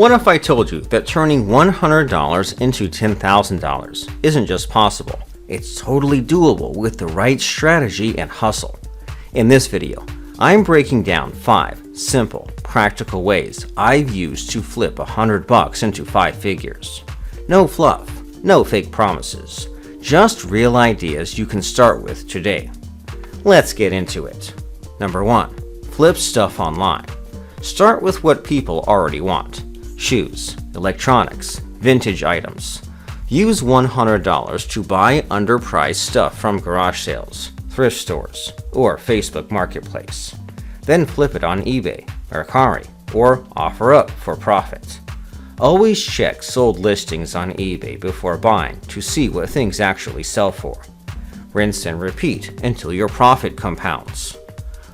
What if I told you that turning $100 into $10,000 isn't just possible, it's totally doable with the right strategy and hustle? In this video, I'm breaking down 5 simple, practical ways I've used to flip $100 into 5 figures. No fluff, no fake promises, just real ideas you can start with today. Let's get into it. Number 1. Flip stuff online. Start with what people already want. Shoes, electronics, vintage items. Use $100 to buy underpriced stuff from garage sales, thrift stores, or Facebook Marketplace. Then flip it on eBay, Mercari, or OfferUp for profit. Always check sold listings on eBay before buying to see what things actually sell for. Rinse and repeat until your profit compounds.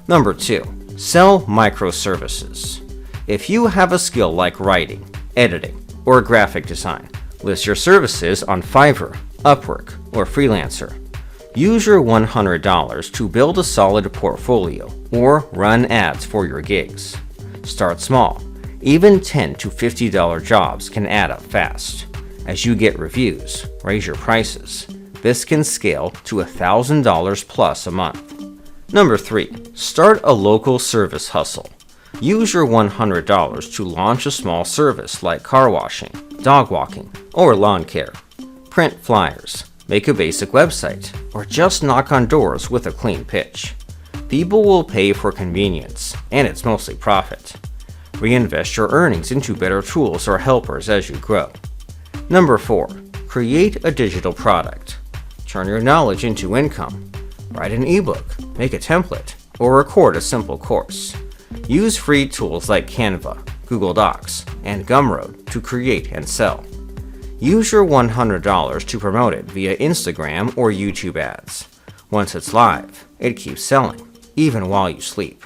Number 2. Sell microservices. If you have a skill like writing, editing, or graphic design, list your services on Fiverr, Upwork, or Freelancer. Use your $100 to build a solid portfolio or run ads for your gigs. Start small. Even $10 to $50 jobs can add up fast. As you get reviews, raise your prices. This can scale to $1,000 plus a month. Number 3. Start a local service hustle. Use your $100 to launch a small service like car washing, dog walking, or lawn care. Print flyers, make a basic website, or just knock on doors with a clean pitch. People will pay for convenience, and it's mostly profit. Reinvest your earnings into better tools or helpers as you grow. Number 4. Create a digital product. Turn your knowledge into income. Write an ebook, make a template, or record a simple course. Use free tools like Canva, Google Docs, and Gumroad to create and sell. Use your $100 to promote it via Instagram or YouTube ads. Once it's live, it keeps selling, even while you sleep.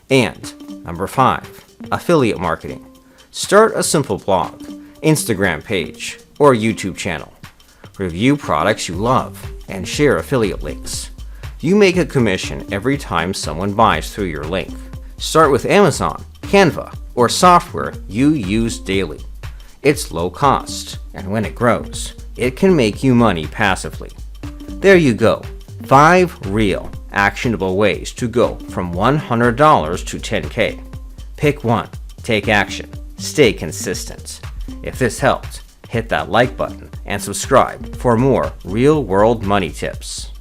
And number 5, affiliate marketing. Start a simple blog, Instagram page, or YouTube channel. Review products you love and share affiliate links. You make a commission every time someone buys through your link. Start with Amazon, Canva, or software you use daily. It's low cost, and when it grows, it can make you money passively. There you go, 5 real, actionable ways to go from $100 to $10K. Pick one, take action, stay consistent. If this helped, hit that like button and subscribe for more real-world money tips.